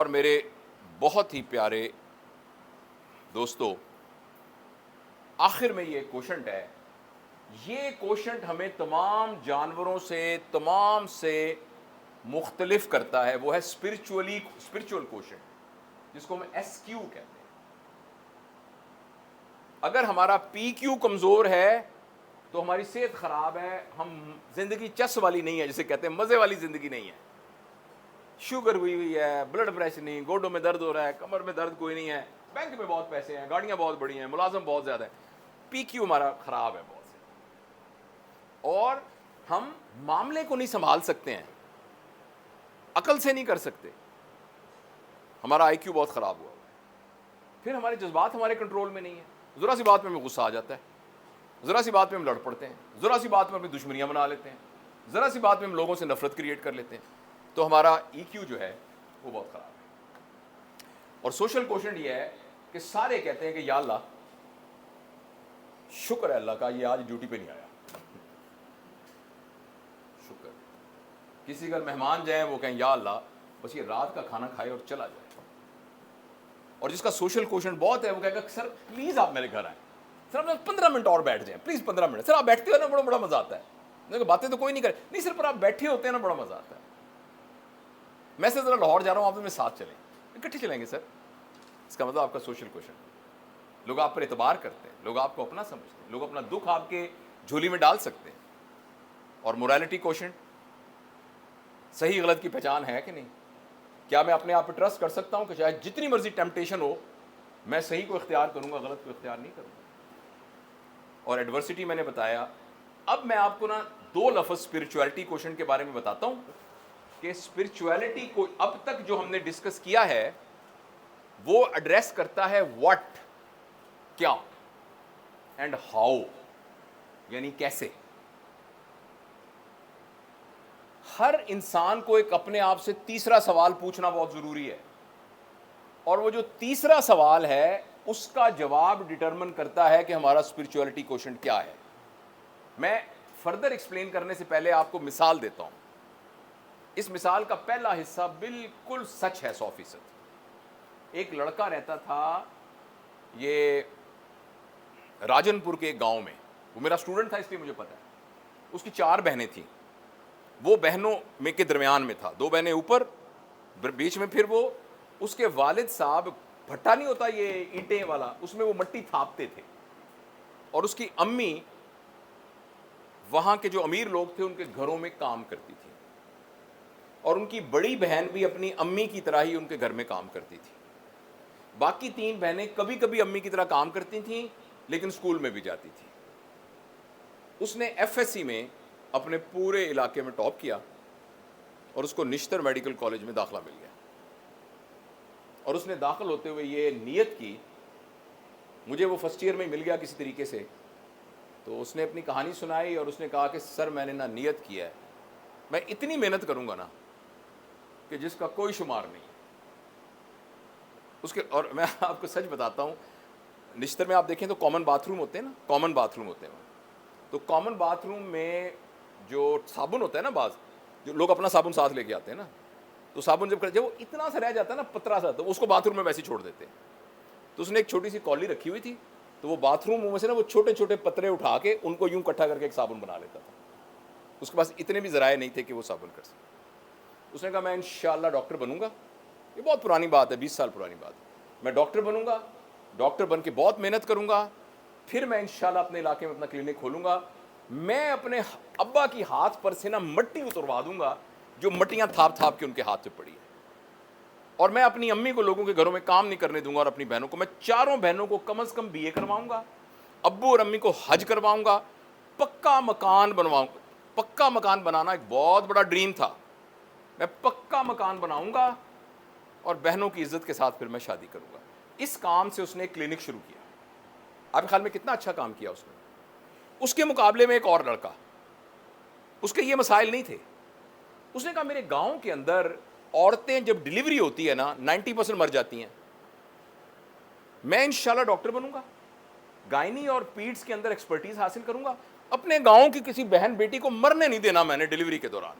اور میرے بہت ہی پیارے دوستو، آخر میں یہ کوشنٹ ہے. یہ کوشنٹ ہمیں تمام جانوروں سے، تمام سے مختلف کرتا ہے. وہ ہے اسپرچول کوشنٹ، جس کو ہم ایس کیو کہتے ہیں. اگر ہمارا پی کیو کمزور ہے تو ہماری صحت خراب ہے. ہم زندگی چس والی نہیں ہے، جسے کہتے ہیں مزے والی زندگی نہیں ہے. شوگر ہوئی ہے، بلڈ پریشر نہیں، گوڈوں میں درد ہو رہا ہے، کمر میں درد کوئی نہیں ہے، بینک میں بہت پیسے ہیں، گاڑیاں بہت بڑی ہیں، ملازم بہت زیادہ ہیں. پی کیو ہمارا خراب ہے بہت سے، اور ہم معاملے کو نہیں سنبھال سکتے ہیں، عقل سے نہیں کر سکتے. ہمارا آئی کیو بہت خراب ہوا. پھر ہمارے جذبات ہمارے کنٹرول میں نہیں ہیں. ذرا سی بات میں ہمیں غصہ آ جاتا ہے، ذرا سی بات میں ہم لڑ پڑتے ہیں، ذرا سی بات میں اپنی دشمنیاں بنا لیتے ہیں، ذرا سی بات میں ہم لوگوں سے نفرت کریٹ کر لیتے ہیں. تو ہمارا ای کیو جو ہے وہ بہت خراب ہے. اور سوشل کوشنٹ یہ ہے کہ سارے کہتے ہیں کہ یا اللہ شکر ہے اللہ کا یہ آج ڈیوٹی پہ نہیں آیا. شکر. کسی کا مہمان جائیں وہ کہیں یا اللہ بس یہ رات کا کھانا کھائے اور چلا جائے. اور جس کا سوشل کوشنٹ بہت ہے وہ کہے گا سر پلیز آپ میرے گھر آئیں، سر آپ 15 منٹ اور بیٹھ جائیں پلیز، 15 منٹ. سر آپ بیٹھتے ہو نا بڑا مزہ آتا ہے. باتیں تو کوئی نہیں کرے، نہیں سر پر آپ بیٹھے ہوتے ہیں نا بڑا مزہ آتا ہے. میں سے ذرا لاہور جا رہا ہوں، آپ میرے ساتھ چلیں، اکٹھے چلیں گے سر. اس کا مطلب آپ کا سوشل کوشنٹ. لوگ آپ پر اعتبار کرتے ہیں، لوگ آپ کو اپنا سمجھتے ہیں، لوگ اپنا دکھ آپ کے جھولی میں ڈال سکتے ہیں. اور موریلٹی کوشنٹ، صحیح غلط کی پہچان ہے کہ نہیں؟ کیا میں اپنے آپ پہ ٹرسٹ کر سکتا ہوں کہ چاہے جتنی مرضی ٹیمپٹیشن ہو میں صحیح کو اختیار کروں گا، غلط کو اختیار نہیں کروں گا؟ اور ایڈورسٹی میں نے بتایا. اب میں آپ کو نا 2 لفظ اسپرچویلٹی کوشنٹ کے بارے میں بتاتا ہوں کہ اسپرچویلٹی کو اب تک جو ہم نے ڈسکس کیا ہے وہ ایڈریس کرتا ہے واٹ، کیا، اینڈ ہاؤ، یعنی کیسے. ہر انسان کو ایک اپنے آپ سے تیسرا سوال پوچھنا بہت ضروری ہے، اور وہ جو تیسرا سوال ہے اس کا جواب ڈٹرمن کرتا ہے کہ ہمارا اسپرچویلٹی کوشنٹ کیا ہے. میں فردر ایکسپلین کرنے سے پہلے آپ کو مثال دیتا ہوں. اس مثال کا پہلا حصہ بالکل سچ ہے 100%. ایک لڑکا رہتا تھا یہ راجن پور کے ایک گاؤں میں. وہ میرا اسٹوڈنٹ تھا اس لیے مجھے پتا ہے. اس کی 4 بہنیں تھیں. وہ بہنوں میں کے درمیان میں تھا، 2 بہنیں اوپر، بیچ میں پھر وہ. اس کے والد صاحب بھٹا نہیں ہوتا یہ اینٹیں والا، اس میں وہ مٹی تھاپتے تھے. اور اس کی امی وہاں کے جو امیر لوگ تھے ان کے گھروں میں کام کرتی تھی. اور ان کی بڑی بہن بھی اپنی امی کی طرح ہی ان کے گھر میں کام کرتی تھی. باقی 3 بہنیں کبھی کبھی امی کی طرح کام کرتی تھیں لیکن اسکول میں بھی جاتی تھی. اس نے ایف ایس سی میں اپنے پورے علاقے میں ٹاپ کیا اور اس کو نشتر میڈیکل کالج میں داخلہ مل گیا. اور اس نے داخل ہوتے ہوئے یہ نیت کی، مجھے وہ فرسٹ ایئر میں مل گیا کسی طریقے سے. تو اس نے اپنی کہانی سنائی اور اس نے کہا کہ سر میں نے نا نیت کیا ہے میں اتنی محنت کروں گا نا کہ جس کا کوئی شمار نہیں. اس کے اور میں آپ کو سچ بتاتا ہوں، نشتر میں آپ دیکھیں تو کامن باتھ روم ہوتے ہیں نا، کامن باتھ روم ہوتے ہیں. تو کامن باتھ روم میں جو صابن ہوتا ہے نا، بعض جو لوگ اپنا صابن ساتھ لے کے آتے ہیں نا، تو صابن جب وہ اتنا سا رہ جاتا ہے نا، پترا سا، تو اس کو باتھ روم میں ویسے چھوڑ دیتے ہیں. تو اس نے ایک چھوٹی سی کالی رکھی ہوئی تھی، تو وہ باتھ روم میں سے نا وہ چھوٹے چھوٹے پترے اٹھا کے ان کو یوں اکٹھا کر کے ایک صابن بنا لیتا تھا. اس کے پاس اتنے بھی ذرائع نہیں تھے کہ وہ صابن کر سکے. اس نے کہا میں انشاءاللہ ڈاکٹر بنوں گا. یہ بہت پرانی بات ہے، 20 سال پرانی بات ہے. میں ڈاکٹر بنوں گا، ڈاکٹر بن کے بہت محنت کروں گا، پھر میں انشاءاللہ اپنے علاقے میں اپنا کلینک کھولوں گا. میں اپنے ابا کی ہاتھ پر سے نا مٹی اتروا دوں گا جو مٹیاں تھاپ تھاپ کے ان کے ہاتھ پہ پڑی ہے. اور میں اپنی امی کو لوگوں کے گھروں میں کام نہیں کرنے دوں گا، اور اپنی بہنوں کو، میں 4 بہنوں کو کم از کم BA کرواؤں گا، ابو اور امی کو حج کرواؤں گا، پکا مکان بنواؤں گا. پکا مکان بنانا ایک بہت بڑا ڈریم تھا. میں پکا مکان بناؤں گا اور بہنوں کی عزت کے ساتھ پھر میں شادی کروں گا. اس کام سے اس نے ایک کلینک شروع کیا. آپ کے خیال میں کتنا اچھا کام کیا اس نے؟ اس کے مقابلے میں ایک اور لڑکا، اس کے یہ مسائل نہیں تھے. اس نے کہا میرے گاؤں کے اندر عورتیں جب ڈیلیوری ہوتی ہے نا 90% مر جاتی ہیں. میں انشاءاللہ ڈاکٹر بنوں گا، گائنی اور پیڈس کے اندر ایکسپرٹیز حاصل کروں گا، اپنے گاؤں کی کسی بہن بیٹی کو مرنے نہیں دینا میں نے ڈیلیوری کے دوران.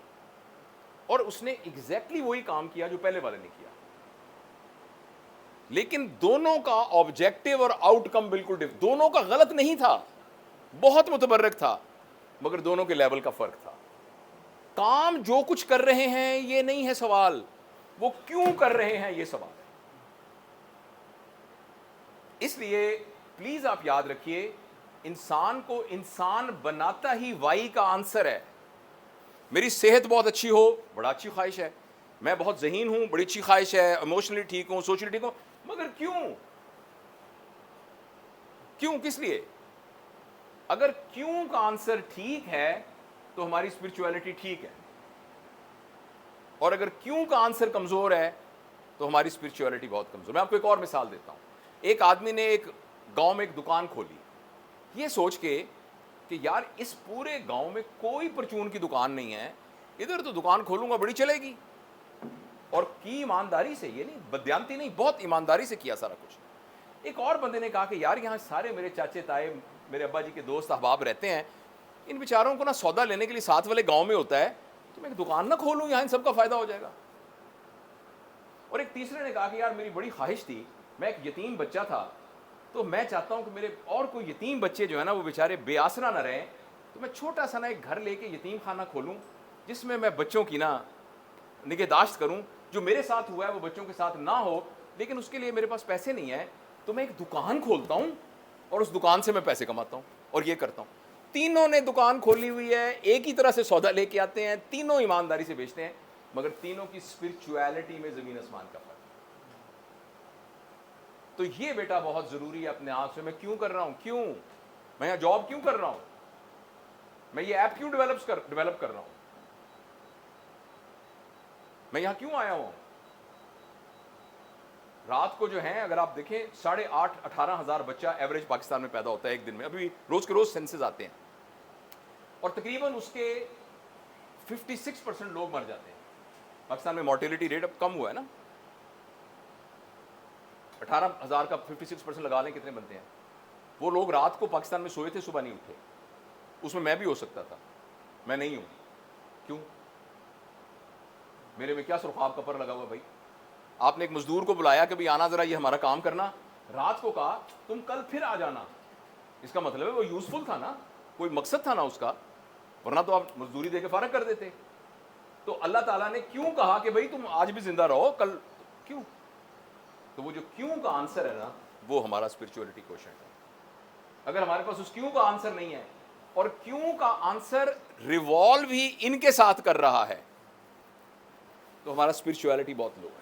اور اس نے ایگزیکٹلی وہی کام کیا جو پہلے والے نے کیا. لیکن دونوں کا آبجیکٹو اور آؤٹ کم بالکل دونوں کا غلط نہیں تھا, بہت متبرک تھا, مگر دونوں کے لیول کا فرق تھا. کام جو کچھ کر رہے ہیں یہ نہیں ہے سوال, وہ کیوں کر رہے ہیں یہ سوال. اس لیے پلیز آپ یاد رکھیے, انسان کو انسان بناتا ہی وائی کا آنسر ہے. میری صحت بہت اچھی ہو, بڑا اچھی خواہش ہے. میں بہت ذہین ہوں, بڑی اچھی خواہش ہے. ایموشنلی ٹھیک ہوں, سوشلی ٹھیک ہوں, مگر کیوں کس لیے؟ اگر کیوں کا آنسر ٹھیک ہے تو ہماری اسپرچولیٹی ٹھیک ہے, اور اگر کیوں کا آنسر کمزور ہے تو ہماری اسپرچولیٹی بہت کمزور. میں آپ کو ایک اور مثال دیتا ہوں. ایک آدمی نے ایک گاؤں میں ایک دکان کھولی, یہ سوچ کے کہ یار اس پورے گاؤں میں کوئی پرچون کی دکان نہیں ہے, ادھر تو دکان کھولوں گا, بڑی چلے گی. اور کی ایمانداری سے, یہ نہیں بدیانتی نہیں, بہت ایمانداری سے کیا سارا کچھ. ایک اور بندے نے کہا کہ یار یہاں سارے میرے چاچے تائے, میرے ابا جی کے دوست احباب رہتے ہیں, ان بیچاروں کو نا سودا لینے کے لیے ساتھ والے گاؤں میں ہوتا ہے, تو میں ایک دکان نہ کھولوں, یہاں ان سب کا فائدہ ہو جائے گا. اور ایک تیسرے نے کہا کہ یار میری بڑی خواہش تھی, میں ایک یتیم بچہ تھا, تو میں چاہتا ہوں کہ میرے اور کوئی یتیم بچے جو ہے نا وہ بیچارے بے آسرا نہ رہیں, تو میں چھوٹا سا نا ایک گھر لے کے یتیم خانہ کھولوں جس میں بچوں کی نا نگہداشت کروں. جو میرے ساتھ ہوا ہے وہ بچوں کے ساتھ نہ ہو, لیکن اس کے لیے میرے پاس پیسے نہیں ہیں, تو میں ایک دکان کھولتا ہوں اور اس دکان سے میں پیسے کماتا ہوں اور یہ کرتا ہوں. تینوں نے دکان کھولی ہوئی ہے, ایک ہی طرح سے سودا لے کے آتے ہیں, تینوں ایمانداری سے بیچتے ہیں, مگر تینوں کی اسپرچولیٹی میں زمین آسمان کا فرق. تو یہ بیٹا بہت ضروری ہے اپنے آپ سے, میں کیوں کر رہا ہوں, کیوں میں یہاں جاب کیوں کر رہا ہوں, میں یہ ایپ کیوں ڈیولپ کر رہا ہوں, میں یہاں کیوں آیا ہوں. رات کو جو ہیں اگر آپ دیکھیں 8,500-18,000 بچہ ایوریج پاکستان میں پیدا ہوتا ہے ایک دن میں, ابھی روز کے روز سینسز آتے ہیں, اور تقریباً اس کے 56% لوگ مر جاتے ہیں. پاکستان میں مورٹیلٹی ریٹ اب کم ہوا ہے نا, 18,000 کا 56% لگا لیں کتنے بنتے ہیں. وہ لوگ رات کو پاکستان میں سوئے تھے, صبح نہیں اٹھے. اس میں بھی ہو سکتا تھا, میں نہیں ہوں. کیوں؟ میرے میں کیا سرخاب کا پر لگا ہوا بھائی. آپ نے ایک مزدور کو بلایا کہ بھائی آنا ذرا یہ ہمارا کام کرنا, رات کو کہا تم کل پھر آ جانا, اس کا مطلب ہے وہ یوزفل تھا نا, کوئی مقصد تھا نا اس کا, ورنہ تو آپ مزدوری دے کے فارغ کر دیتے. تو اللہ تعالیٰ نے کیوں کہا کہ بھائی تم آج بھی زندہ رہو, کل کیوں؟ تو وہ جو کیوں کا آنسر ہے نا, وہ ہمارا اسپرچولیٹی کوشچن ہے. اگر ہمارے پاس اس کیوں کا آنسر نہیں ہے, اور کیوں کا آنسر ریوالو ہی ان کے ساتھ کر رہا ہے, تو ہمارا اسپرچولیٹی بہت لو ہے.